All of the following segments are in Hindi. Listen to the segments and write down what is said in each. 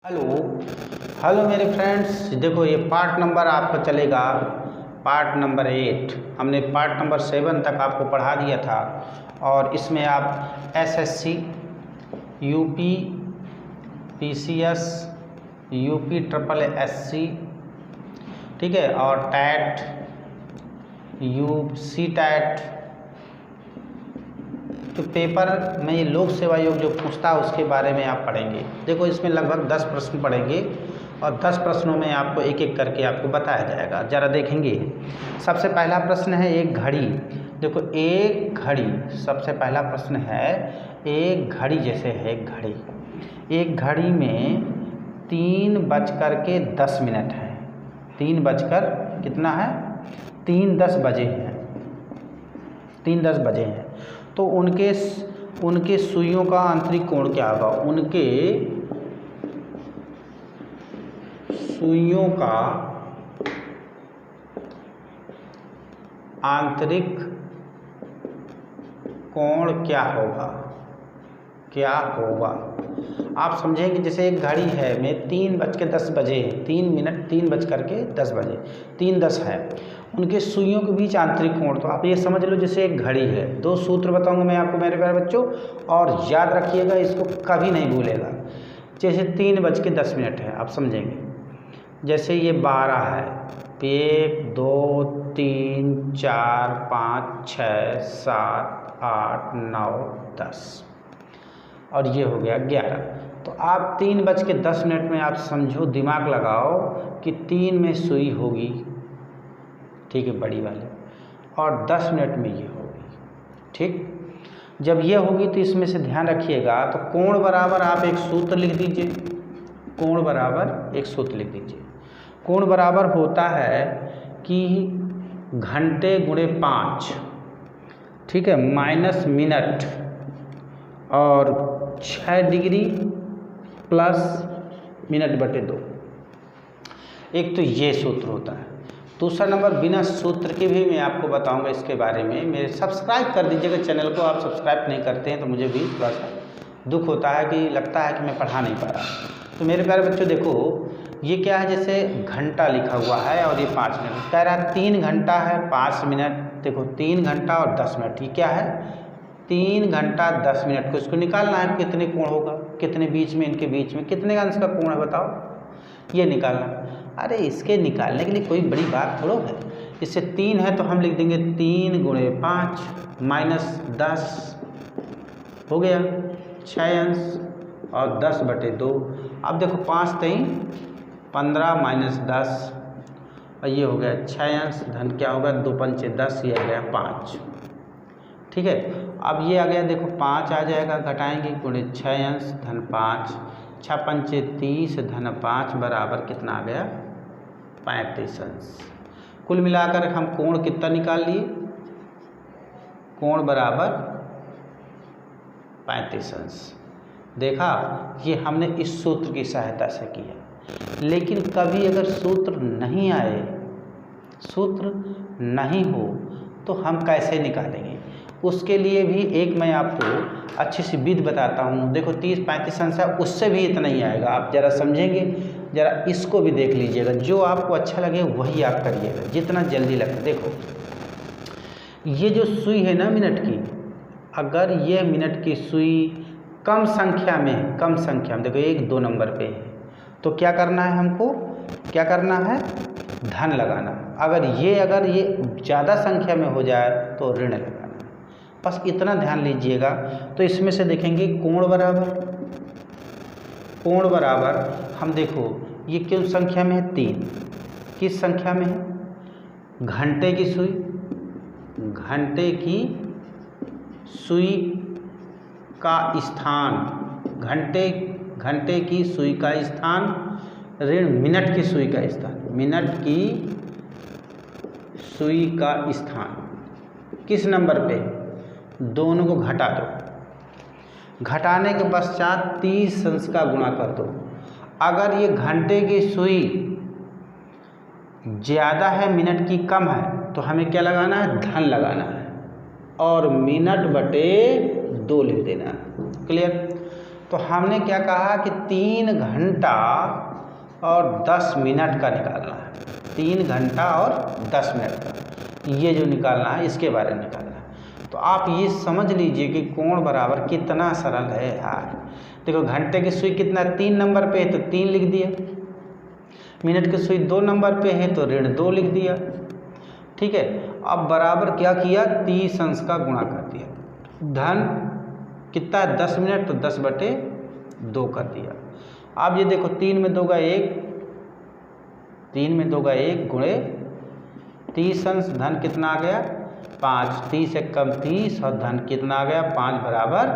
हेलो हेलो मेरे फ्रेंड्स, देखो ये पार्ट नंबर आपका चलेगा। पार्ट नंबर 8 हमने पार्ट नंबर 7 तक आपको पढ़ा दिया था और इसमें आप SSC, UP, PCS, UP triple SC, ठीक है, और टैट, सी टैट, तो पेपर में ये लोक सेवा आयोग जो पूछता है उसके बारे में आप पढ़ेंगे। देखो इसमें लगभग 10 प्रश्न पढ़ेंगे और 10 प्रश्नों में आपको एक एक करके आपको बताया जाएगा। ज़रा देखेंगे। सबसे पहला प्रश्न है एक घड़ी। देखो एक घड़ी, सबसे पहला प्रश्न है एक घड़ी जैसे है एक घड़ी। एक घड़ी में 3:10 है। 3 कितना है? 3:10 बजे हैं। 3:10 बजे हैं। तो उनके सुइयों का आंतरिक कोण क्या होगा? उनके सुइयों का आंतरिक कोण क्या होगा? क्या होगा? आप समझेंगे जैसे एक घड़ी है में 3:10 बजे, 3:10 बजे, 3:10 है। उनके सुइयों के बीच आंतरिक कोण, तो आप ये समझ लो जैसे एक घड़ी है। 2 सूत्र बताऊंगा मैं आपको मेरे प्यारे बच्चों, और याद रखिएगा, इसको कभी नहीं भूलेगा। जैसे 3:10 है, आप समझेंगे जैसे ये 12 है, 1 2 3 4 5 6 7 8 9 10 और ये हो गया 11। तो आप 3:10 में आप समझो, दिमाग लगाओ कि 3 में सुई होगी, ठीक है, बड़ी वाली, और 10 मिनट में ये होगी, ठीक। जब ये होगी तो इसमें से ध्यान रखिएगा, तो कोण बराबर आप एक सूत्र लिख दीजिए। कोण बराबर एक सूत्र लिख दीजिए। कोण बराबर होता है कि घंटे गुणे 5, ठीक है, माइनस मिनट और 6 डिग्री प्लस मिनट बटे 2। एक तो ये सूत्र होता है। दूसरा नंबर बिना सूत्र के भी मैं आपको बताऊंगा इसके बारे में। मेरे सब्सक्राइब कर दीजिएगा चैनल को। आप सब्सक्राइब नहीं करते हैं तो मुझे भी थोड़ा सा दुख होता है कि लगता है कि मैं पढ़ा नहीं पा रहा। तो मेरे प्यारे बच्चों देखो, ये क्या है, जैसे घंटा लिखा हुआ है और ये 5 मिनट कह रहा है। 3 घंटा है 5 मिनट। देखो 3 घंटा और 10 मिनट, ये क्या है? 3 घंटा 10 मिनट को इसको निकालना है, कितने कोण होगा, कितने बीच में, इनके बीच में कितने अंश का कोण है बताओ, ये निकालना। अरे इसके निकालने के लिए कोई बड़ी बात थोड़ा है। इससे 3 है तो हम लिख देंगे 3 गुणे 5 माइनस 10 हो गया 6 अंश और 10 बटे 2। अब देखो 5 3 15 माइनस 10 और ये हो गया 6 अंश, धन क्या होगा 2 पंचे 10, ये आ गया 5, ठीक है। अब ये आ गया, देखो 5 आ जाएगा, घटाएंगे, गुणे 6 अंश धन 5, 6 पंचे 30 धन 5 बराबर कितना आ गया? 35 अंश। कुल मिलाकर हम कोण कितना निकाल लिए? कोण बराबर 35 अंश। देखा, ये हमने इस सूत्र की सहायता से किया। लेकिन कभी अगर सूत्र नहीं आए, सूत्र नहीं हो, तो हम कैसे निकालेंगे? उसके लिए भी एक मैं आपको अच्छी सी विधि बताता हूँ। देखो 30-35 अंश है, उससे भी इतना ही आएगा। आप ज़रा समझेंगे, ज़रा इसको भी देख लीजिएगा। जो आपको अच्छा लगे वही आप करिएगा, जितना जल्दी लगे। देखो ये जो सुई है ना मिनट की, अगर ये मिनट की सुई कम संख्या में, कम संख्या में, देखो 1 2 नंबर पे है, तो क्या करना है हमको? क्या करना है? धन लगाना। अगर ये ज़्यादा संख्या में हो जाए तो ऋण लगाना। बस इतना ध्यान लीजिएगा। तो इसमें से देखेंगे कोण बराबर हम देखो ये किन संख्या में है? 3। किस संख्या में है? घंटे की सुई, घंटे की सुई का स्थान, घंटे की सुई का स्थान ऋण मिनट की सुई का स्थान, मिनट की सुई का स्थान किस नंबर पे? दोनों को घटा दो। घटाने के पश्चात 30 अंश का गुणा कर दो। अगर ये घंटे की सुई ज़्यादा है, मिनट की कम है, तो हमें क्या लगाना है? धन लगाना है और मिनट बटे 2 लिख देना है। क्लियर? तो हमने क्या कहा कि 3 घंटा और 10 मिनट का निकालना है। 3 घंटा और 10 मिनट का ये जो निकालना है, इसके बारे में निकालना है। तो आप ये समझ लीजिए कि कोण बराबर कितना सरल है यार। देखो घंटे की सुई कितना 3 नंबर पे है तो 3 लिख दिया, मिनट की सुई 2 नंबर पे है तो -2 लिख दिया। ठीक है, अब बराबर क्या किया, 30 अंश का गुणा कर दिया। धन कितना है 10 मिनट तो 10/2 कर दिया। अब ये देखो 3 में 2 का 1, 3 में 2 का 1 गुणे 30 अंश, धन कितना आ गया 5, 30 एक कम 30 और धन कितना आ गया 5 बराबर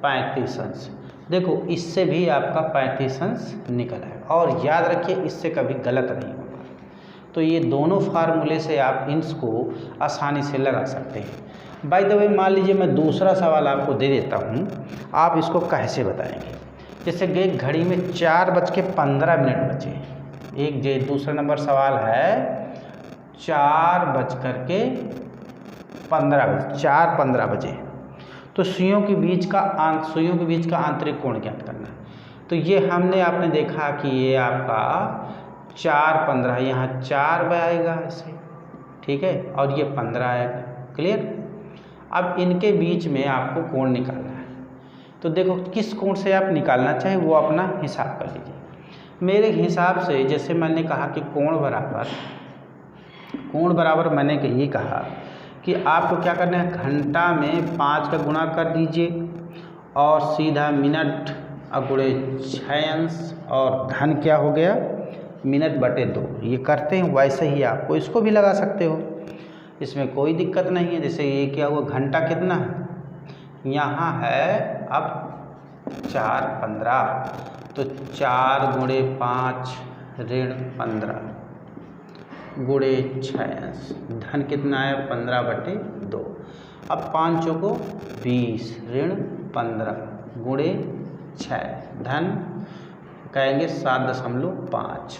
35 अंश। देखो इससे भी आपका 35 अंश निकला है। और याद रखिए इससे कभी गलत नहीं होगा। तो ये दोनों फार्मूले से आप इंच को आसानी से लगा सकते हैं। बाय द वे मान लीजिए मैं दूसरा सवाल आपको दे देता हूँ, आप इसको कैसे बताएंगे। जैसे एक घड़ी में 4:15 बचे, एक जो दूसरा नंबर सवाल है 4:15 बजे, तो सुइयों के बीच का आंतरिक कोण ज्ञात करना है। तो ये हमने आपने देखा कि ये आपका 4:15 यहाँ 4 आएगा ऐसे, ठीक है, और ये 15 आएगा। क्लियर। अब इनके बीच में आपको कोण निकालना है। तो देखो किस कोण से आप निकालना चाहें वो अपना हिसाब कर लीजिए। मेरे हिसाब से जैसे मैंने कहा कि कोण बराबर मैंने ये कहा कि आपको क्या करना है, घंटा में 5 का गुणा कर दीजिए और सीधा मिनट गुणे 6 अंश और धन क्या हो गया मिनट/2। ये करते हैं वैसे ही आपको इसको भी लगा सकते हो, इसमें कोई दिक्कत नहीं है। जैसे ये क्या हुआ, घंटा कितना है यहाँ है अब 4:15, तो 4 गुणे 5 ऋण 15 गुणे 6 अंश, धन कितना है 15/2। अब 5 को 20 ऋण 15 गुणे 6, धन कहेंगे 7.5।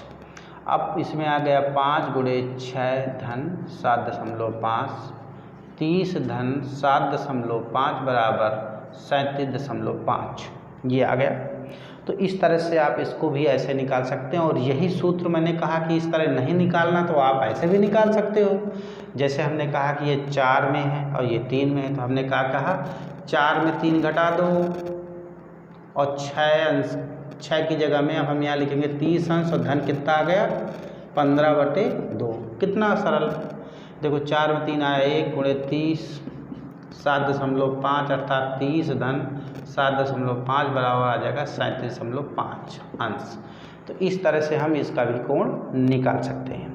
अब इसमें आ गया 5 गुणे 6 धन 7.5, 30 धन 7.5 बराबर 37.5, ये आ गया। तो इस तरह से आप इसको भी ऐसे निकाल सकते हैं। और यही सूत्र मैंने कहा कि इस तरह नहीं निकालना तो आप ऐसे भी निकाल सकते हो। जैसे हमने कहा कि ये 4 में है और ये 3 में है, तो हमने कहा 4 में 3 घटा दो और 6 की जगह में अब हम यहाँ लिखेंगे 30 अंश और धन कितना आ गया 15/2। कितना सरल। देखो 4 में 3 आया 1 गुणे 30 7.5 अर्थात 30 धन 7.5 बराबर आ जाएगा 37.5 अंश। तो इस तरह से हम इसका भी कोण निकाल सकते हैं।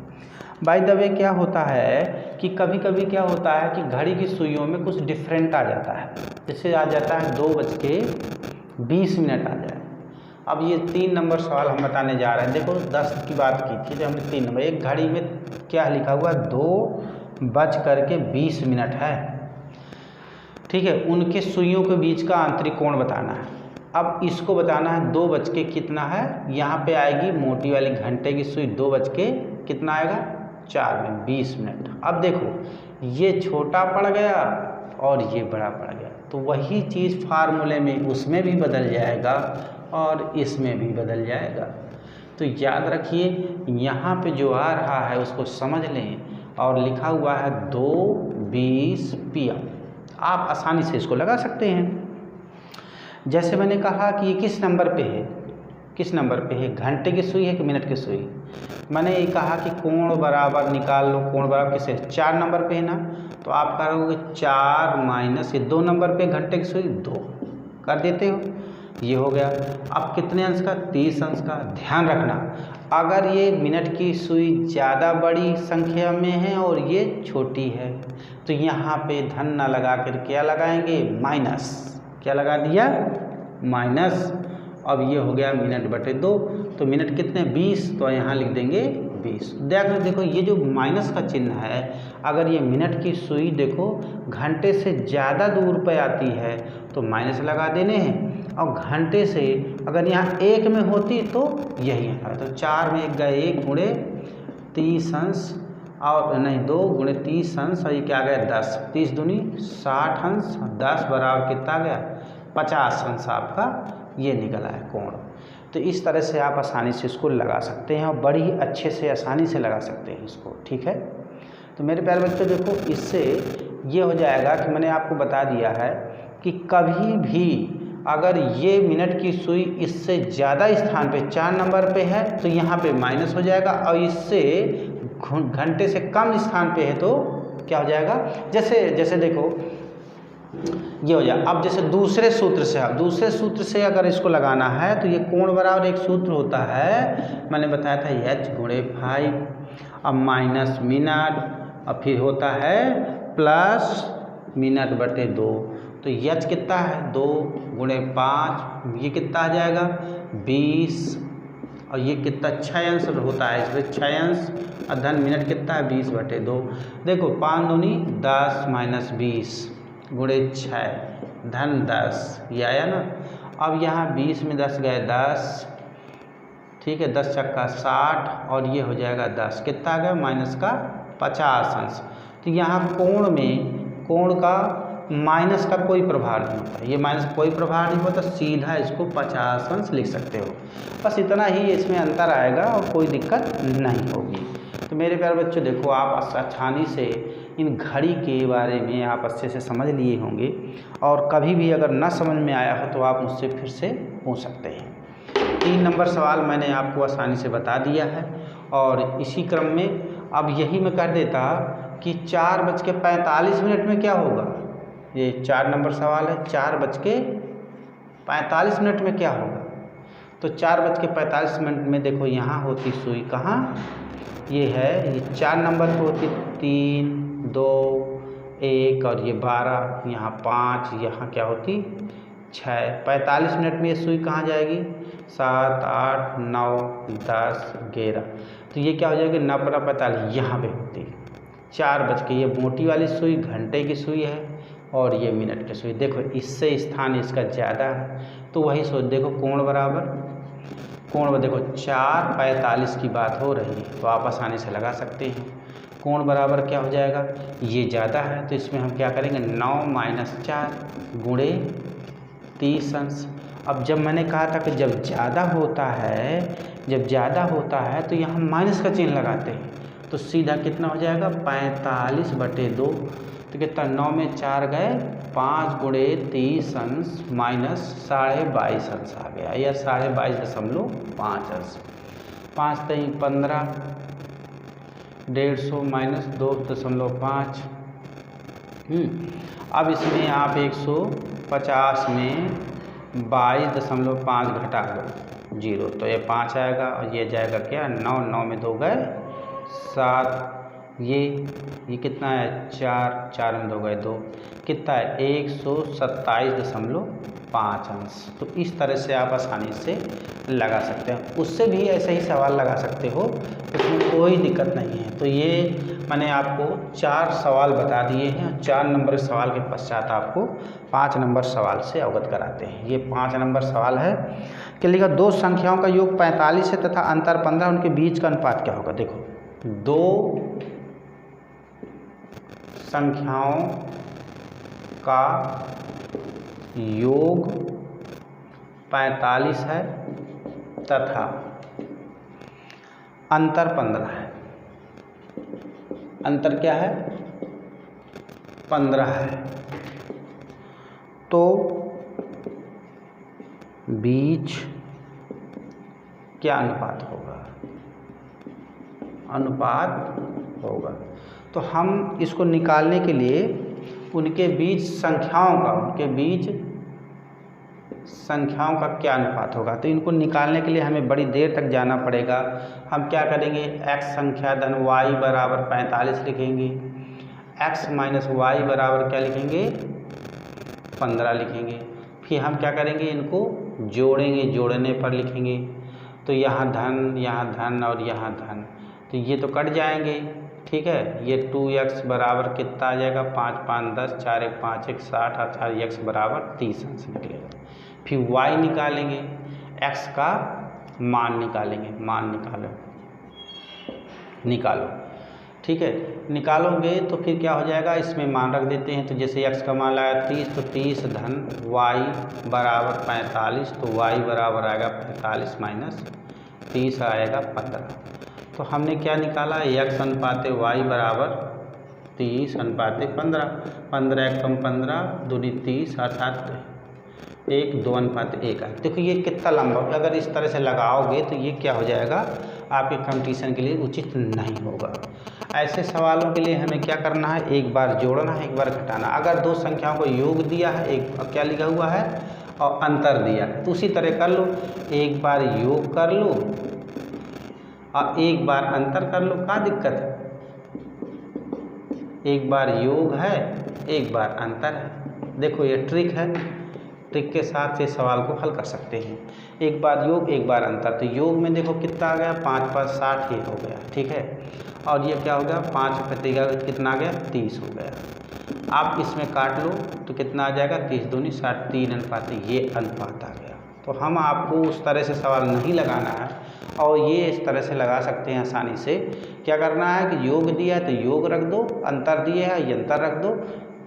बाय द वे क्या होता है कि कभी कभी क्या होता है कि घड़ी की सुइयों में कुछ डिफरेंट आ जाता है। जैसे आ जाता है 2:20 आ जाए। अब ये 3 नंबर सवाल हम बताने जा रहे हैं। देखो 10 की बात की थी, तो हमने 3 नंबर, एक घड़ी में क्या लिखा हुआ 2:20 है, ठीक है। उनके सुइयों के बीच का आंतरिक कोण बताना है। अब इसको बताना है 2 बज के कितना है, यहाँ पे आएगी मोटी वाली घंटे की सुई 2 बज के कितना आएगा 4 में 20 मिनट। अब देखो ये छोटा पड़ गया और ये बड़ा पड़ गया, तो वही चीज़ फार्मूले में उसमें भी बदल जाएगा और इसमें भी बदल जाएगा। तो याद रखिए यहाँ पे जो आ रहा है उसको समझ लें और लिखा हुआ है 2:20 PM। आप आसानी से इसको लगा सकते हैं। जैसे मैंने कहा कि ये किस नंबर पे है, किस नंबर पे है, घंटे की सुई है कि मिनट की सुई। मैंने ये कहा कि कोण बराबर निकाल लो, कोण बराबर किसे 4 नंबर पे है ना, तो आप करोगे 4 माइनस ये 2 नंबर पे घंटे की सुई 2 कर देते हो, ये हो गया। अब कितने अंश का 30 अंश का। ध्यान रखना अगर ये मिनट की सुई ज़्यादा बड़ी संख्या में है और ये छोटी है तो यहाँ पे धन ना लगा कर क्या लगाएंगे माइनस, क्या लगा दिया माइनस। अब ये हो गया मिनट/2, तो मिनट कितने 20, तो यहाँ लिख देंगे 20। देखो ये जो माइनस का चिन्ह है, अगर ये मिनट की सुई देखो घंटे से ज़्यादा दूर पे आती है तो माइनस लगा देने हैं, और घंटे से अगर यहाँ 1 में होती तो यही है। तो 4 में 1 गए 1 गुणे 30 अंश और नहीं 2 गुणे 30 अंश और ये क्या गया 10, 30 दूनी 60 अंश, 10 बराबर कितना गया 50 अंश आपका ये निकला है कोण। तो इस तरह से आप आसानी से इसको लगा सकते हैं और बड़ी अच्छे से आसानी से लगा सकते हैं इसको, ठीक है। तो मेरे प्यारे बच्चों देखो, इससे ये हो जाएगा कि मैंने आपको बता दिया है कि कभी भी अगर ये मिनट की सुई इससे ज़्यादा स्थान पे 4 नंबर पे है तो यहाँ पे माइनस हो जाएगा, और इससे घंटे से कम स्थान पे है तो क्या हो जाएगा, जैसे देखो ये हो जाए। अब जैसे दूसरे सूत्र से अगर इसको लगाना है तो ये कोण बराबर एक सूत्र होता है, मैंने बताया था h गुणे 5, अब माइनस मिनट, और फिर होता है प्लस मिनट बटे 2। तो h कितना है 2 गुणे 5, ये कितना आ जाएगा 20, और ये कितना 6 अंश होता है, इसमें 6 अंश और धन मिनट कितना है 20 बटे 2। देखो 5 दूनी 10 माइनस 20 गुणे 6 धन 10, ये आया ना। अब यहाँ 20 में 10 गए 10, ठीक है, 10 चक्का 60, और ये हो जाएगा 10, कितना आ गया माइनस का 50 अंश। तो यहाँ कोण का माइनस का कोई प्रभाव नहीं होता, ये माइनस का कोई प्रभाव नहीं होता, सीधा इसको 50 अंश लिख सकते हो। बस इतना ही इसमें अंतर आएगा और कोई दिक्कत नहीं होगी। तो मेरे प्यारे बच्चों देखो, आप आसानी से इन घड़ी के बारे में आप अच्छे से समझ लिए होंगे, और कभी भी अगर न समझ में आया हो तो आप मुझसे फिर से पूछ सकते हैं। 3 नंबर सवाल मैंने आपको आसानी से बता दिया है, और इसी क्रम में अब यही मैं कर देता कि 4:45 में क्या होगा। ये 4 नंबर सवाल है, 4:45 में क्या होगा। तो 4:45 में देखो यहाँ होती सुई कहाँ, ये है, ये 4 नंबर पे होती 3 2 1, और ये 12, यहाँ 5, यहाँ क्या होती 6। 45 मिनट में ये सुई कहाँ जाएगी 7 8 9 10 11। तो ये क्या हो जाएगी 9 × 45, यहाँ पे होती 4 बज के। ये मोटी वाली सुई घंटे की सुई है, और ये मिनट की सुई। देखो इससे स्थान इसका ज़्यादा है, तो वही सोच, देखो कोण देखो 4:45 की बात हो रही है, तो आप आसानी से लगा सकते हैं। कोण बराबर क्या हो जाएगा, ये ज़्यादा है तो इसमें हम क्या करेंगे 9 - 4 गुणे 30 अंश। अब जब मैंने कहा था कि जब ज़्यादा होता है तो यहाँ माइनस का चिन्ह लगाते हैं, तो सीधा कितना हो जाएगा 45 बटे 2। तो कितना 9 में 4 गए 5 गुणे 30 अंश माइनस 22.5 अंश आ गया, या 22.5 अंश। 5 × 3 = 15, 150 माइनस 2.5। अब इसमें आप 150 में 22.5 घटा दो 0, तो ये 5 आएगा, और ये जाएगा क्या 9, 9 में 2 गए 7, ये कितना है 4, 4 में 2 गए 2, कितना है 127.5 अंश। तो इस तरह से आप आसानी से लगा सकते हैं। उससे भी ऐसे ही सवाल लगा सकते हो, उसमें कोई दिक्कत नहीं है। तो ये मैंने आपको 4 सवाल बता दिए हैं, 4 नंबर के सवाल के पश्चात आपको 5 नंबर सवाल से अवगत कराते हैं। ये 5 नंबर सवाल है कि लिखा 2 संख्याओं का योग 45 है तथा अंतर 15, उनके बीच का अनुपात क्या होगा। देखो 2 संख्याओं का योग 45 है तथा अंतर 15 है। अंतर क्या है 15 है, तो बीच क्या अनुपात होगा। तो हम इसको निकालने के लिए उनके बीच संख्याओं का क्या अनुपात होगा, तो इनको निकालने के लिए हमें बड़ी देर तक जाना पड़ेगा। हम क्या करेंगे, x संख्या धन y बराबर 45 लिखेंगे, x माइनस वाई बराबर क्या लिखेंगे 15 लिखेंगे। फिर हम क्या करेंगे, इनको जोड़ेंगे, जोड़ने पर लिखेंगे। तो यहाँ धन और यहाँ धन, तो ये तो कट जाएंगे, ठीक है। ये 2x बराबर कितना आ जाएगा 5 × 5 = 10, 4 × 1 = 5, 1 = 60 और 4x बराबर 30 अंश निकलेगा। फिर y निकालेंगे, x का मान निकालेंगे, मान निकालो, ठीक है, निकालोगे तो फिर क्या हो जाएगा, इसमें मान रख देते हैं। तो जैसे x का मान आया 30, तो 30 धन y बराबर 45, तो y बराबर आएगा 45 माइनस 30 आएगा 15। तो हमने क्या निकाला, x अनुपाते y बराबर 30 अनुपाते 15, 15 एक कम 15 दूनी 30 अर्थात 1 2 अनुपात 1 है। देखो ये कितना लंबा, अगर इस तरह से लगाओगे तो ये क्या हो जाएगा, आपके कंपटीशन के लिए उचित नहीं होगा। ऐसे सवालों के लिए हमें क्या करना है, एक बार जोड़ना है, एक बार घटाना। अगर दो संख्याओं को योग दिया है, एक क्या लिखा हुआ है, और अंतर दिया है, तो उसी तरह कर लो, एक बार योग कर लो और एक बार अंतर कर लो। क्या दिक्कत है, एक बार योग है एक बार अंतर है। देखो ये ट्रिक है, ट्रिक के साथ ये सवाल को हल कर सकते हैं। एक बार योग एक बार अंतर, तो योग में देखो कितना आ गया, 5 5 60 ये हो गया, ठीक है। और ये क्या हो गया, 5 प्रतिगा कितना आ गया, 30 हो गया। आप इसमें काट लो तो कितना आ जाएगा, 30 दूनी 60, 3 अनुपात, ये अनुपात आ गया। तो हम आपको उस तरह से सवाल नहीं लगाना है और ये इस तरह से लगा सकते हैं आसानी से। क्या करना है कि योग दिया है तो योग रख दो, अंतर दिया है ये अंतर रख दो,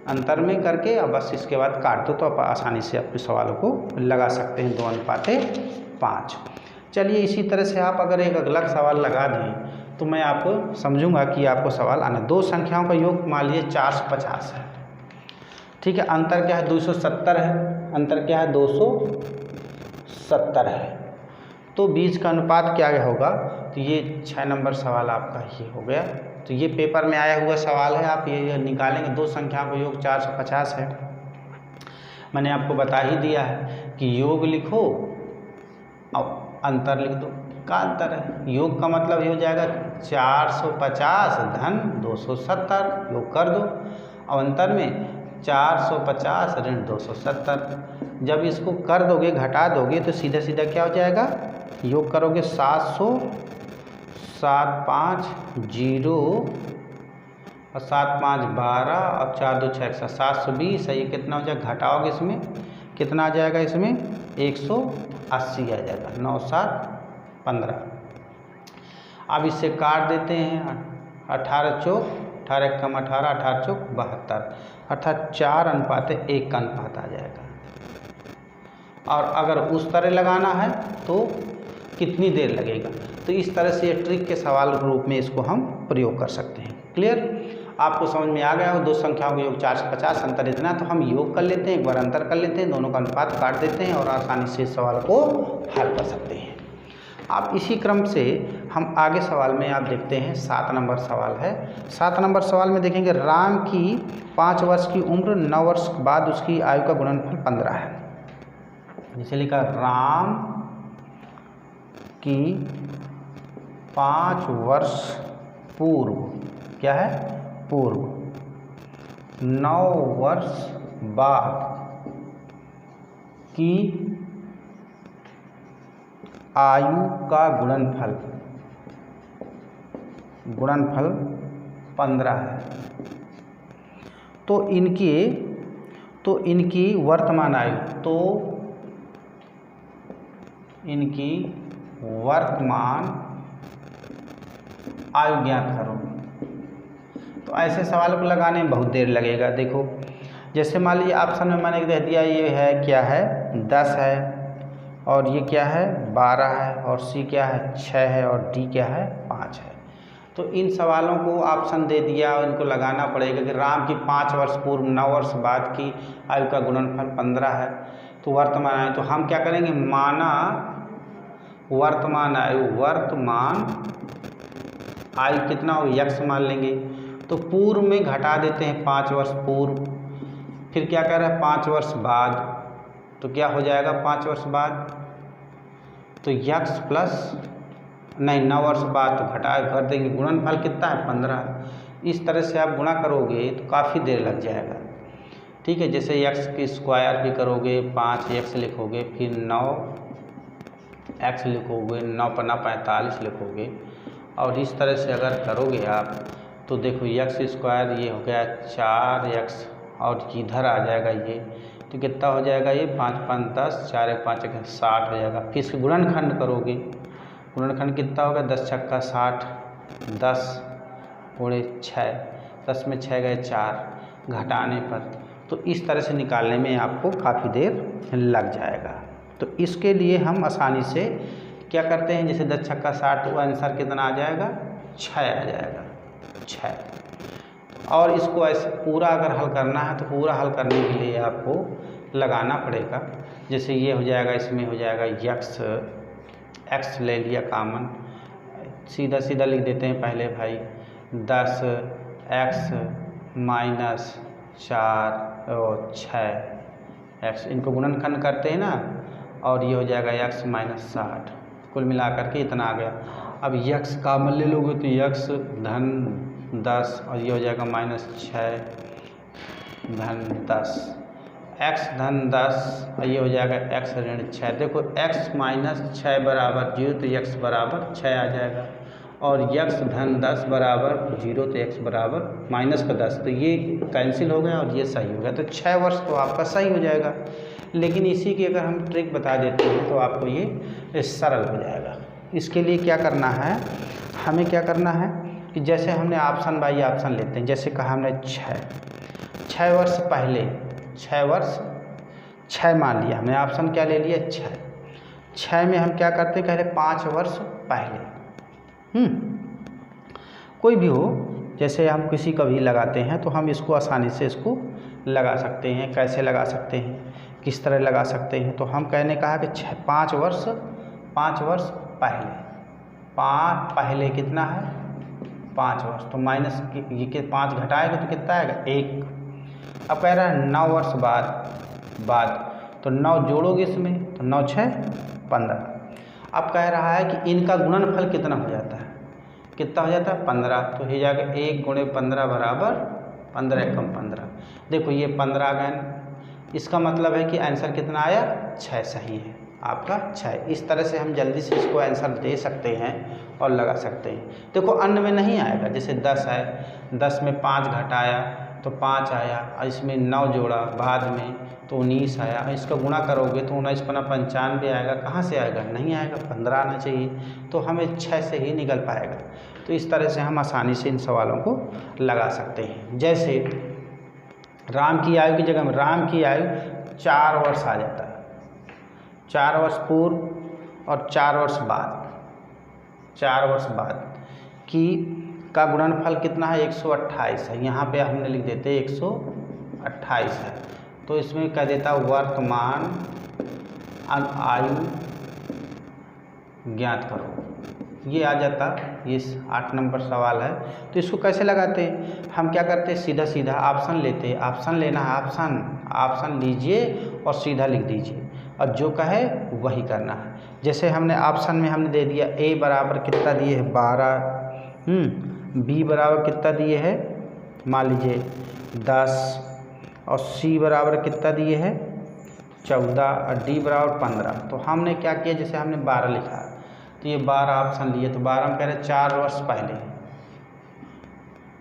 अंतर में करके और बस इसके बाद काट दो, तो आप आसानी से अपने सवालों को लगा सकते हैं 2 अनुपाते 5। चलिए इसी तरह से आप अगर एक अगला सवाल लगा दें तो मैं आपको समझूंगा कि आपको सवाल आना। दो संख्याओं का योग मान लीजिए 450 है, ठीक है। अंतर क्या है, 270 है, अंतर क्या है 270 है। तो बीच का अनुपात क्या होगा, तो ये 6 नंबर सवाल आपका ये हो गया। तो ये पेपर में आया हुआ सवाल है, आप ये निकालेंगे। दो संख्याओं का योग 450 है, मैंने आपको बता ही दिया है कि योग लिखो और अंतर लिख दो। क्या अंतर है, योग का मतलब ये हो जाएगा 450 धन 270, योग कर दो, और अंतर में 450 ऋण 270। जब इसको कर दोगे, घटा दोगे, तो सीधा सीधा क्या हो जाएगा, योग करोगे 700, 7 5 0 और 7 5 12 और 4 2 6 720 है। ये कितना हो जाएगा, घटाओगे इसमें कितना आ जाएगा, इसमें 180 आ जाएगा, 9 7 15। अब इससे काट देते हैं, 18 चौक 18 कम 18, 18 चौक 72, अर्थात 4 अनुपात 1 का अनुपात आ जाएगा। और अगर उस तरह लगाना है तो कितनी देर लगेगा, तो इस तरह से ट्रिक के सवाल के रूप में इसको हम प्रयोग कर सकते हैं। क्लियर, आपको समझ में आ गया हो। दो संख्याओं का योग 450, अंतर इतना, तो हम योग कर लेते हैं, एक बार अंतर कर लेते हैं, दोनों का अनुपात काट देते हैं और आसानी से इस सवाल को हल कर सकते हैं। आप इसी क्रम से हम आगे सवाल में आप देखते हैं 7 नंबर सवाल है। 7 नंबर सवाल में देखेंगे, राम की 5 वर्ष की उम्र, 9 वर्ष बाद उसकी आयु का गुणनफल 15 है। जैसे लिखा, राम की 5 वर्ष पूर्व, क्या है, पूर्व, 9 वर्ष बाद की आयु का गुणनफल 15 है। तो इनकी वर्तमान आयु, तो इनकी वर्तमान आयु ज्ञात करो। तो ऐसे सवाल को लगाने में बहुत देर लगेगा। देखो जैसे मान लीजिए ऑप्शन में मैंने दे दिया, ये है क्या है, 10 है, और ये क्या है 12 है, और सी क्या है 6 है, और डी क्या है 5 है। तो इन सवालों को ऑप्शन दे दिया और इनको लगाना पड़ेगा कि राम की 5 वर्ष पूर्व 9 वर्ष बाद की आयु का गुणनफल 15 है। तो वर्तमान आयु, तो हम क्या करेंगे, माना वर्तमान आयु, कितना हो, यक्स मान लेंगे। तो पूर्व में घटा देते हैं 5 वर्ष पूर्व, फिर क्या कह रहा है 5 वर्ष बाद, तो क्या हो जाएगा 5 वर्ष बाद, तो यक्स प्लस नहीं 9 वर्ष बाद, तो घटा कर देंगे, गुणनफल कितना है 15। इस तरह से आप गुणा करोगे तो काफ़ी देर लग जाएगा, ठीक है। जैसे एक्स की स्क्वायर भी करोगे, 5 एक्स लिखोगे, फिर 9 एक्स लिखोगे, 9 पन्ना 45 लिखोगे, और इस तरह से अगर करोगे आप तो देखो एक्स स्क्वायर ये हो गया 4x, और इधर आ जाएगा ये, तो कितना हो जाएगा, ये 5 5 10, 4 1 5 1 60 हो जाएगा। फिर इसके गुणनखंड करोगे, गुणनखंड कितना होगा, 10 छक्का 60, 10 गुणे 6, 10 में 6 गए 4, घटाने पर तो इस तरह से निकालने में आपको काफ़ी देर लग जाएगा। तो इसके लिए हम आसानी से क्या करते हैं, जैसे 10 छक्का 60 तो आंसर कितना आ जाएगा, 6 आ जाएगा, 6। और इसको ऐसे पूरा अगर हल करना है तो पूरा हल करने के लिए आपको लगाना पड़ेगा। जैसे ये हो जाएगा, इसमें हो जाएगा x ले लिया कॉमन, सीधा सीधा लिख देते हैं पहले भाई 10x माइनस 4 और 6x, इनको गुणनखंड करते हैं ना, और ये हो जाएगा x माइनस 60, कुल मिला करके इतना आ गया। अब x कॉमन ले लोगे तो x धन 10 और ये हो जाएगा माइनस 6 धन 10, x धन 10 और ये हो जाएगा x ऋण 6। देखो x माइनस 6 बराबर 0 तो x बराबर 6 आ जाएगा, और x धन 10 बराबर 0 तो x बराबर माइनस का 10, तो ये कैंसिल हो गया और ये सही हो गया। तो 6 वर्ष तो आपका सही हो जाएगा। लेकिन इसी की अगर हम ट्रिक बता देते हैं तो आपको ये सरल हो जाएगा। इसके लिए क्या करना है, हमें क्या करना है कि जैसे हमने ऑप्शन बाई ऑप्शन लेते हैं, जैसे कहा हमने 6 वर्ष पहले, 6 वर्ष 6 मान लिया हमने, ऑप्शन क्या ले लिया 6 में हम क्या करते हैं, पहले 5 वर्ष पहले, कोई भी हो, जैसे हम किसी का भी लगाते हैं तो हम इसको आसानी से इसको लगा सकते हैं। कैसे लगा सकते हैं, किस तरह लगा सकते हैं, तो हम कहने कहा कि 5 वर्ष पहले, 5 पहले कितना है 5 वर्ष, तो माइनस ये के 5 घटाएगा तो कितना आएगा 1। अब कह रहा है 9 वर्ष बाद तो 9 जोड़ोगे इसमें तो 9 6 15। अब कह रहा है कि इनका गुणनफल कितना हो जाता है, कितना हो जाता है 15, तो हो जाएगा 1 गुणे 15 बराबर 15 एकम 15। देखो ये 15 गए, इसका मतलब है कि आंसर कितना आया 6 सही है आपका 6। इस तरह से हम जल्दी से इसको आंसर दे सकते हैं और लगा सकते हैं। देखो अन्य में नहीं आएगा, जैसे 10 है, 10 में 5 घटाया तो 5 आया, और इसमें 9 जोड़ा बाद में तो 19 आया, इसका गुणा करोगे तो 19 पना 95 आएगा। कहाँ से आएगा, नहीं आएगा, 15 आना चाहिए, तो हमें 6 से ही निकल पाएगा। तो इस तरह से हम आसानी से इन सवालों को लगा सकते हैं। जैसे राम की आयु की जगह में राम की आयु 4 वर्ष आ जाता है, 4 वर्ष पूर्व और 4 वर्ष बाद, 4 वर्ष बाद की का गुणनफल कितना है 128 है। यहाँ पे हमने लिख देते 128 है, तो इसमें कह देता वर्तमान आयु ज्ञात करो, ये आ जाता। ये 8 नंबर सवाल है। तो इसको कैसे लगाते हैं, हम क्या करते हैं, सीधा सीधा ऑप्शन लेते हैं, ऑप्शन लेना है, ऑप्शन लीजिए और सीधा लिख दीजिए, और जो कहे वही करना है। जैसे हमने ऑप्शन में हमने दे दिया ए बराबर कितना दिए है 12, बी बराबर कितना दिए है मान लीजिए 10, और सी बराबर कितना दिए है 14, और डी बराबर 15। तो हमने क्या किया, जैसे हमने 12 लिखा तो ये 12 ऑप्शन लिए, तो 12 हम कह रहे हैं 4 वर्ष पहले,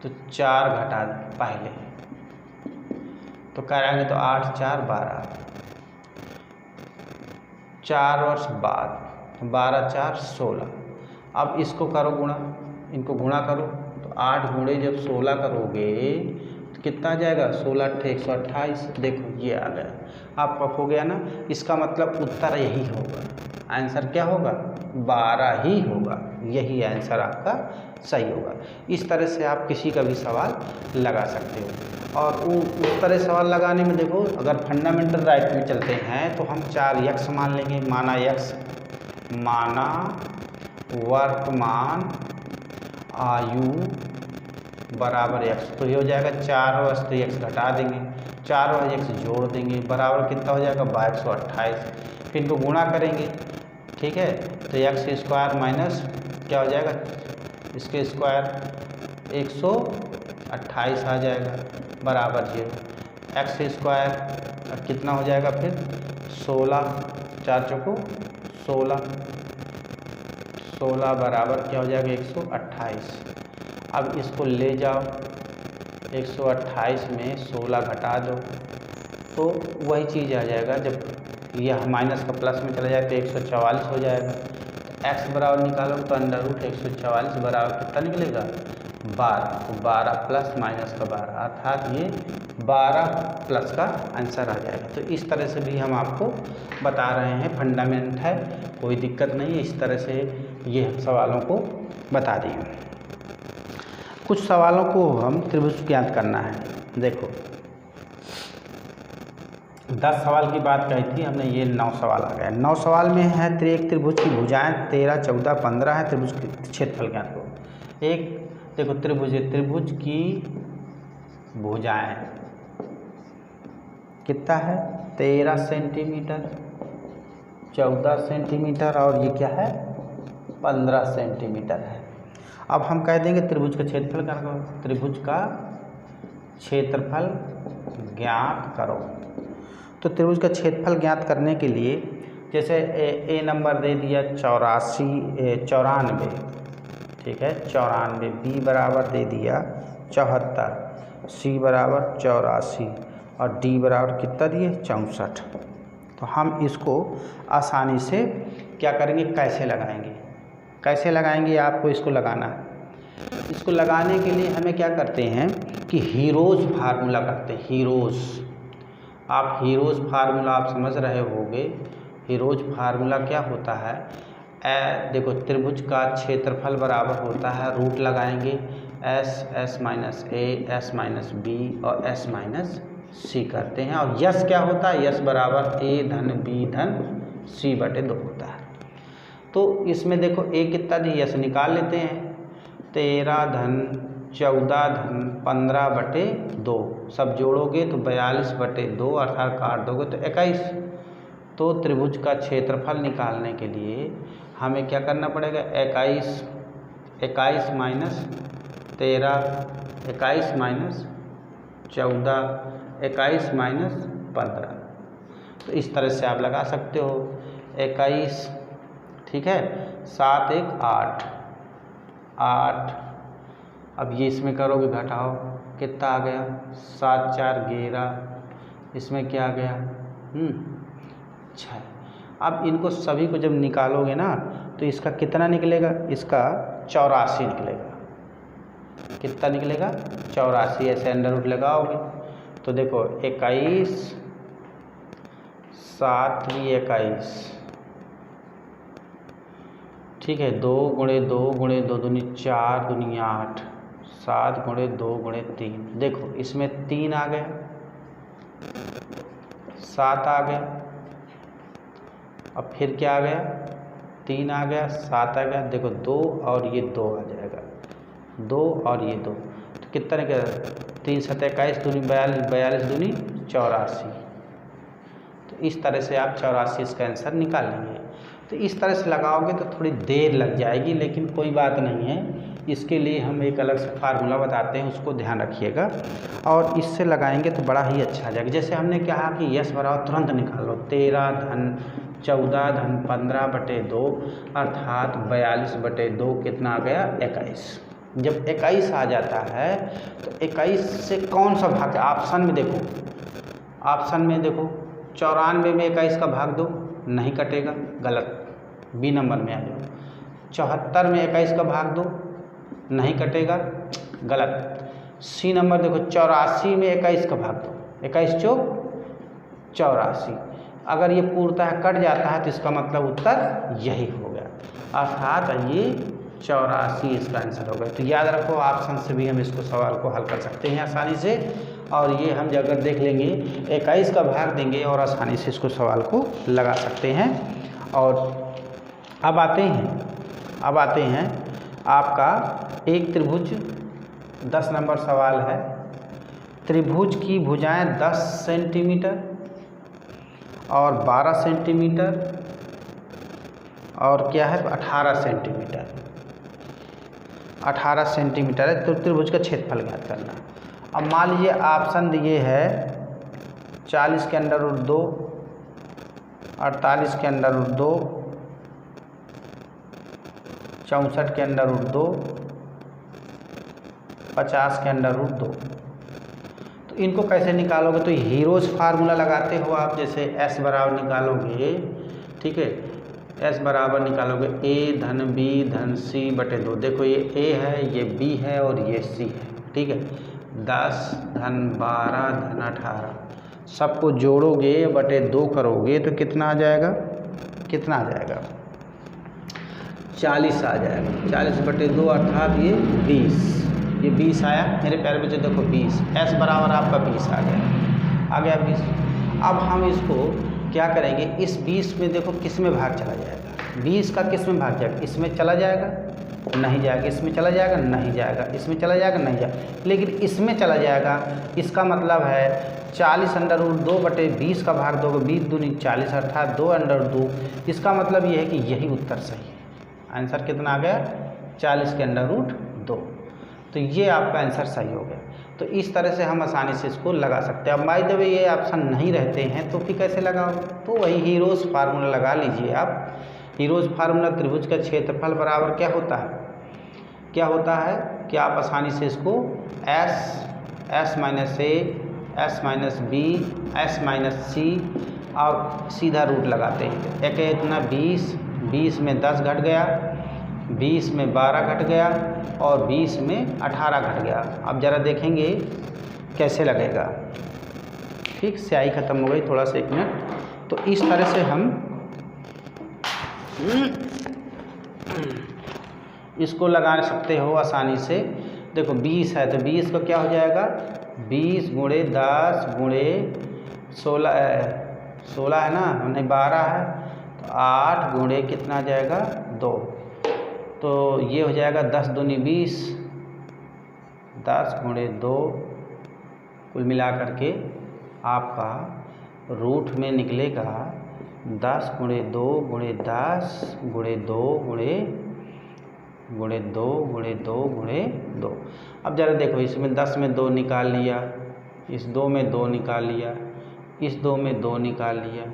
तो 4 घटा पहले, तो कराएंगे तो 8 4 12, 4 वर्ष बाद 12 4 16। अब इसको करो गुणा, इनको गुणा करो तो 8 गुणे जब 16 करोगे तो कितना आ जाएगा 16 × 128। देखो ये आ गया, आपका हो गया ना। इसका मतलब उत्तर यही होगा, आंसर क्या होगा 12 ही होगा, यही आंसर आपका सही होगा। इस तरह से आप किसी का भी सवाल लगा सकते हो। और उस तरह सवाल लगाने में देखो, अगर फंडामेंटल राइट में चलते हैं तो हम 4x मान लेंगे, माना x, माना वर्तमान आयु बराबर x, तो ये हो जाएगा 4 वर्ष, तो x घटा देंगे, 4 और x जोड़ देंगे, बराबर कितना हो जाएगा 128। फिर इनको गुणा करेंगे, ठीक है, तो x² माइनस क्या हो जाएगा इसके स्क्वायर 128 आ जाएगा बराबर 0। x² कितना हो जाएगा फिर 16, 4 चौको 16, 16 बराबर क्या हो जाएगा 128। अब इसको ले जाओ, 128 में 16 घटा दो तो वही चीज़ आ जाएगा। जब यह माइनस का प्लस में चला जाए तो 144 हो जाएगा। तो x बराबर निकालो तो अंडर रूट 144 बराबर कितना निकलेगा 12, तो 12 प्लस माइनस का 12, अर्थात ये 12 प्लस का आंसर आ जाएगा। तो इस तरह से भी हम आपको बता रहे हैं, फंडामेंट है, कोई दिक्कत नहीं है। इस तरह से ये सवालों को बता दिए। कुछ सवालों को हम त्रिभुज ज्ञात करना है। देखो 10 सवाल की बात कही थी हमने, ये 9 सवाल आ गया। 9 सवाल में है एक त्रिभुज की भुजाएं 13, 14, 15 है। त्रिभुज के क्षेत्रफल ज्ञात करो। एक देखो त्रिभुज है, त्रिभुज की भुजाएं कितना है 13 सेंटीमीटर, 14 सेंटीमीटर और ये क्या है 15 सेंटीमीटर है। अब हम कह देंगे त्रिभुज का क्षेत्रफल ज्ञात करो। त्रिभुज का क्षेत्रफल ज्ञात करो। तो त्रिभुज का क्षेत्रफल ज्ञात करने के लिए जैसे ए नंबर दे दिया 94, ठीक है 94, बी बराबर दे दिया 74, सी बराबर 84 और डी बराबर कितना दिए 64। तो हम इसको आसानी से क्या करेंगे, कैसे लगाएंगे, कैसे लगाएंगे आपको इसको लगाना है। इसको लगाने के लिए हमें क्या करते हैं कि हीरोज़ फार्मूला करते हैं। आप हीरोज़ फार्मूला आप समझ रहे होंगे। हीरोज़ फार्मूला क्या होता है, देखो त्रिभुज का क्षेत्रफल बराबर होता है, रूट लगाएंगे S minus A, S minus B और एस माइनस सी करते हैं। और यस क्या होता है, यस बराबर ए धन बी धन सी बटे 2 होता है। तो इसमें देखो ए कितना दी, यस निकाल लेते हैं 13 धन 14 धन 15 बटे 2, सब जोड़ोगे तो 42 बटे 2 अर्थात काट दोगे तो 21। तो त्रिभुज का क्षेत्रफल निकालने के लिए हमें क्या करना पड़ेगा, 21 माइनस 13, 21 माइनस 14, 21 माइनस 15। तो इस तरह से आप लगा सकते हो 21, ठीक है 7 1 8, अब ये इसमें करोगे घटाओ कितना आ गया 7 4 11, इसमें क्या आ गया 6। अब इनको सभी को जब निकालोगे ना तो इसका कितना निकलेगा, इसका 84 निकलेगा। कितना निकलेगा 84, ऐसे अंडर रूट लगाओगे तो देखो 21 7 21, ठीक है 2 गुणे 2 गुणे 2 दूनी 4 दूनी 8, 7 गुणे 2 गुणे 3, देखो इसमें 3 आ गया, 7 आ गया, अब फिर क्या आ गया 3 आ गया, 7 आ गया, देखो 2 और ये 2 आ जाएगा, 2 और ये 2, तो कितना क्या 3 7 21 दूनी 42, 42 दूनी 84। तो इस तरह से आप 84 इसका आंसर निकाल लेंगे। तो इस तरह से लगाओगे तो थोड़ी देर लग जाएगी, लेकिन कोई बात नहीं है, इसके लिए हम एक अलग से फार्मूला बताते हैं, उसको ध्यान रखिएगा। और इससे लगाएंगे तो बड़ा ही अच्छा आ जाएगा। जैसे हमने कहा कि यस बराबर तुरंत निकालो 13 धन 14 धन 15 बटे 2 अर्थात 42 बटे 2 कितना आ गया 21। जब 21 आ जाता है तो 21 से कौन सा भाग, ऑप्शन में देखो, ऑप्शन में देखो 94 में 21 का भाग दो, नहीं कटेगा, गलत, बी नंबर में आ जाओ। 74 में 21 का भाग दो, नहीं कटेगा, गलत। सी नंबर देखो 84 में 21 का भाग दो, 21 चौक 84, अगर ये पूर्णतः कट जाता है तो इसका मतलब उत्तर यही हो गया, अर्थात ये 84 इसका आंसर हो गया। तो याद रखो ऑप्शन से भी हम इसको सवाल को हल कर सकते हैं आसानी से, और ये हम अगर देख लेंगे 21 का भाग देंगे और आसानी से इसको सवाल को लगा सकते हैं। और अब आते हैं आपका एक त्रिभुज 10 नंबर सवाल है। त्रिभुज की भुजाएं 10 सेंटीमीटर और 12 सेंटीमीटर और क्या है 18 सेंटीमीटर, 18 सेंटीमीटर है। तो त्रिभुज का क्षेत्रफल ज्ञात करना। अब मान लीजिए ऑप्शन दिए है 40 के अंडर रूट 2, 48 के अंडर रूट 2, 64 के अंडर रूट 2, 50 के अंडर रूट 2। तो इनको कैसे निकालोगे, तो हीरोज़ फार्मूला लगाते हो आप, जैसे एस बराबर निकालोगे, ठीक है एस बराबर निकालोगे ए धन बी धन सी बटे 2। देखो ये ए है, ये बी है और ये सी है, ठीक है। 10 धन 12 धन 18 सबको जोड़ोगे बटे 2 करोगे तो कितना आ जाएगा, कितना आ जाएगा, 40 आ जाएगा। 40 बटे 2 अर्थात ये 20, ये 20 आया मेरे प्यारे बच्चे। देखो 20, एस बराबर आपका 20 आ गया 20। अब हम इसको क्या करेंगे, इस 20 में देखो किस में भाग चला जाएगा, 20 का किस में भाग जाएगा, इसमें चला जाएगा नहीं जाएगा, इसमें चला जाएगा नहीं जाएगा, इसमें चला जाएगा नहीं जाएगा, लेकिन इसमें चला जाएगा। इसका मतलब है 40 अंडर रूट 2 बटे 20 का भाग दोगे, 20 दूनी 40 अर्थात 2 अंडर 2। इसका मतलब ये है कि यही उत्तर सही है। आंसर कितना आ गया, 40 के अंडर रूट 2। तो ये आपका आंसर सही हो गया। तो इस तरह से हम आसानी से इसको लगा सकते हैं। अब बाय द वे ये ऑप्शन नहीं रहते हैं तो फिर कैसे लगाओगे, तो वही हीरोज़ फार्मूला लगा लीजिए आप। हीरोज़ फार्मूला त्रिभुज का क्षेत्रफल बराबर क्या होता है, क्या होता है कि आप आसानी से इसको S minus A, S minus B, S minus C और सीधा रूट लगाते हैं। एक इतना 20 में 10 घट गया, 20 में 12 घट गया और 20 में 18 घट गया। अब ज़रा देखेंगे कैसे लगेगा। ठीक, स्याही ख़त्म हो गई, थोड़ा सा 1 मिनट। तो इस तरह से हम इसको लगा सकते हो आसानी से। देखो 20 है तो 20 का क्या हो जाएगा, 20 गुणे 10 गुणे 16 है ना, नहीं 12 है, तो 8 गुणे कितना आ जाएगा 2। तो ये हो जाएगा 10 दूनी 20, 10 गुणे 2, कुल मिला करके आपका रूट में निकलेगा 10 गुणे 2 गुणे 10 गुणे 2 गुणे 2 गुणे 2 गुणे 2। अब ज़रा देखो इसमें 10 में 2 निकाल लिया, इस 2 में 2 निकाल लिया, इस 2 में 2 निकाल लिया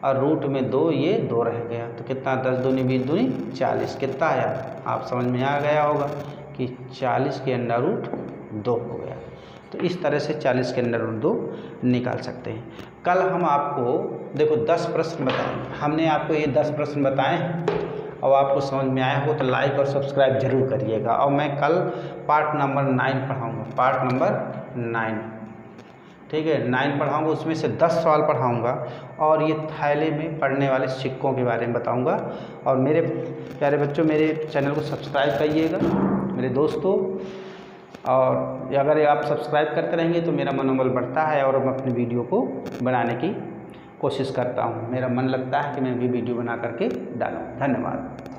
और रूट में 2, ये 2 रह गया। तो कितना, 10 दूनी 20 दूनी 40, कितना आया, आप समझ में आ गया होगा कि 40 के अंडर रूट 2 हो गया। तो इस तरह से 40 के अंडर रूट 2 निकाल सकते हैं। कल हम आपको देखो 10 प्रश्न बताएंगे, हमने आपको ये 10 प्रश्न बताए हैं और आपको समझ में आया हो तो लाइक और सब्सक्राइब जरूर करिएगा। और मैं कल पार्ट नंबर 9 पढ़ाऊँगा, पार्ट नंबर 9, ठीक है, 9 पढ़ाऊँगा। उसमें से 10 सवाल पढ़ाऊँगा और ये थैले में पड़ने वाले सिक्कों के बारे में बताऊँगा। और मेरे प्यारे बच्चों, मेरे चैनल को सब्सक्राइब करिएगा मेरे दोस्तों। और अगर आप सब्सक्राइब करते रहेंगे तो मेरा मनोबल बढ़ता है और मैं अपनी वीडियो को बनाने की कोशिश करता हूँ। मेरा मन लगता है कि मैं भी वीडियो बना करके डालूँ। धन्यवाद।